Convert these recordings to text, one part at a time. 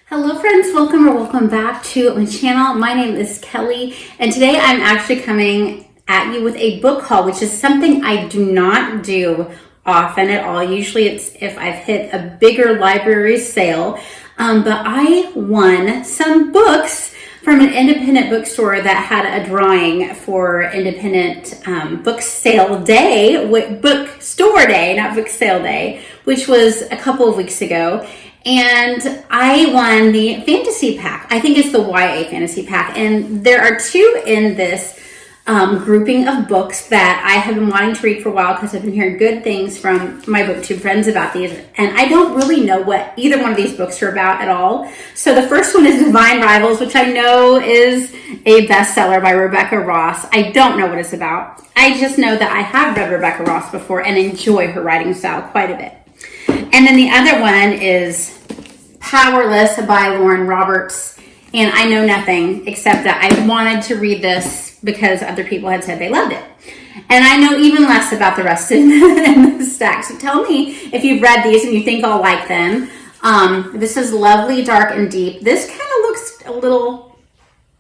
Hello friends, welcome back to my channel. My name is Kelly and today I'm actually coming at you with a book haul, which is something I do not do often at all. Usually it's if I've hit a bigger library sale, but I won some books from an independent bookstore that had a drawing for independent book sale day, bookstore day, not book sale day, which was a couple of weeks ago. And I won the fantasy pack. I think it's the YA fantasy pack. And there are two in this grouping of books that I have been wanting to read for a while because I've been hearing good things from my booktube friends about these. And I don't really know what either one of these books are about at all. So the first one is Divine Rivals, which I know is a bestseller by Rebecca Ross. I don't know what it's about. I just know that I have read Rebecca Ross before and enjoy her writing style quite a bit. And then the other one is Powerless by Lauren Roberts. And I know nothing except that I wanted to read this because other people had said they loved it. And I know even less about the rest in the stack. So tell me if you've read these and you think I'll like them. This is Lovely, Dark, and Deep. This kind of looks a little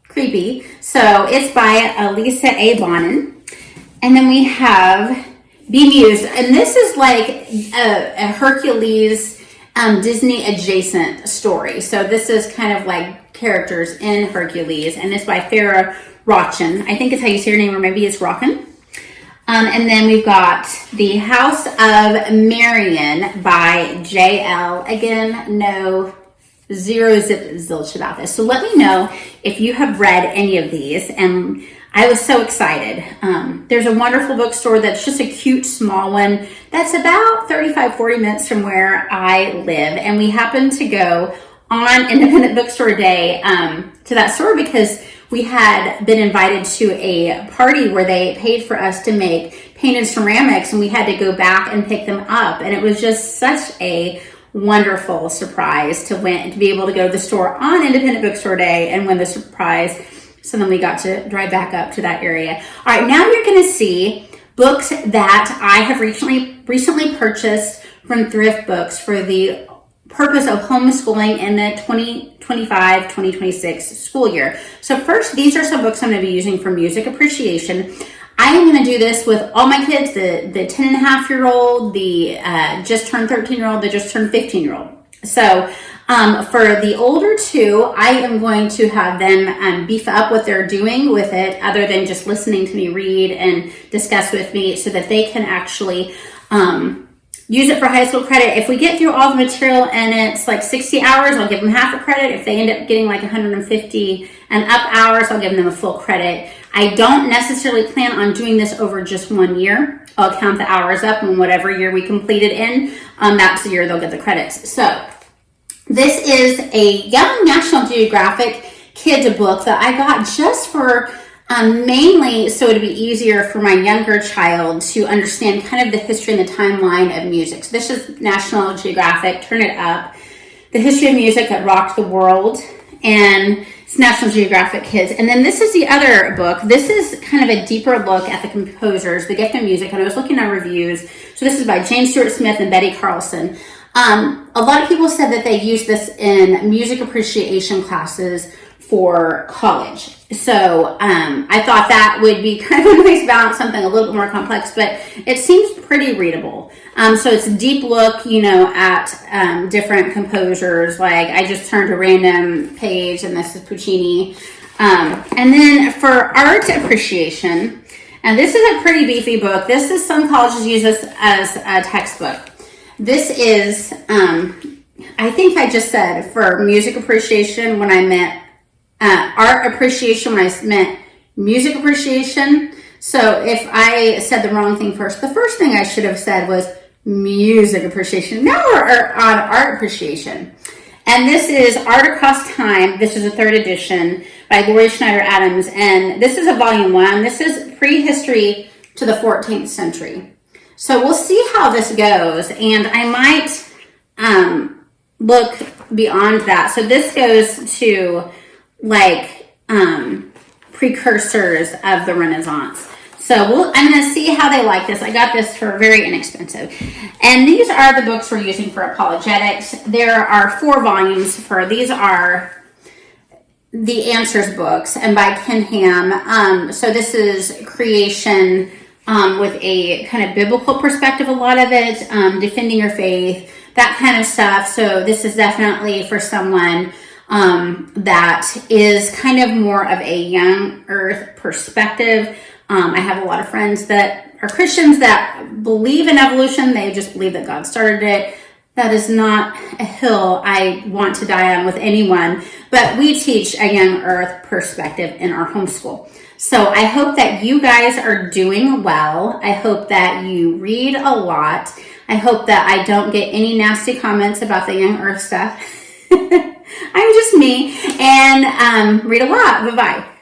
creepy. So it's by Lisa A. Bonin. And then we have Bemused. And this is like a Hercules Disney adjacent story. So this is kind of like characters in Hercules, and it's by Farah Rochin. I think it's how you say her name, or maybe it's Rockin. And then we've got The House of Marion by J.L. Again, no zero zip zilch about this. So let me know if you have read any of these. And I was so excited. There's a wonderful bookstore that's just a cute small one that's about 35-40 minutes from where I live. And we happened to go on Independent Bookstore Day to that store because we had been invited to a party where they paid for us to make painted ceramics, and we had to go back and pick them up. And it was just such a wonderful surprise to be able to go to the store on Independent Bookstore Day and win the surprise. So then we got to drive back up to that area. All right, now you're going to see books that I have recently purchased from Thriftbooks for the purpose of homeschooling in the 2025-2026 school year. So first, these are some books I'm going to be using for music appreciation. I am going to do this with all my kids, the 10 and a half year old, the just turned 13 year old, the just turned 15 year old. So for the older two, I am going to have them beef up what they're doing with it other than just listening to me read and discuss with me so that they can actually use it for high school credit. If we get through all the material and it's like 60 hours, I'll give them half a credit. If they end up getting like 150 and up hours, I'll give them a full credit. I don't necessarily plan on doing this over just 1 year. I'll count the hours up, and whatever year we complete it in, that's the year they'll get the credits. So this is a Young National Geographic kids book that I got just for mainly so it'd be easier for my younger child to understand kind of the history and the timeline of music. So this is National Geographic, Turn It Up, the history of music that rocked the world, and it's National Geographic Kids. And then this is the other book. This is kind of a deeper look at the composers, the gift of music, and I was looking at reviews. So this is by James Stewart Smith and Betty Carlson. A lot of people said that they use this in music appreciation classes for college. So I thought that would be kind of a nice balance, something a little bit more complex, but it seems pretty readable. So it's a deep look, at different composers. Like I just turned a random page and this is Puccini. And then for art appreciation, and this is a pretty beefy book. This is some colleges use this as a textbook. This is, I think I just said for music appreciation when I meant art appreciation when I meant music appreciation. So if I said the wrong thing first, the first thing I should have said was music appreciation. Now we're on art appreciation. And this is Art Across Time. This is a third edition by Lori Schneider Adams. And this is a volume 1. This is prehistory to the 14th century. So we'll see how this goes. And I might look beyond that. So this goes to like precursors of the Renaissance. So I'm going to see how they like this. I got this for very inexpensive. And these are the books we're using for apologetics. There are 4 volumes these are the Answers books, and by Ken Ham. So this is creation with a kind of biblical perspective, a lot of it, defending your faith, that kind of stuff. So this is definitely for someone that is kind of more of a young earth perspective. I have a lot of friends that are Christians that believe in evolution. They just believe that God started it. That is not a hill I want to die on with anyone, but we teach a young earth perspective in our homeschool. So I hope that you guys are doing well. I hope that you read a lot. I hope that I don't get any nasty comments about the young earth stuff. I'm just me, and read a lot. Bye-bye.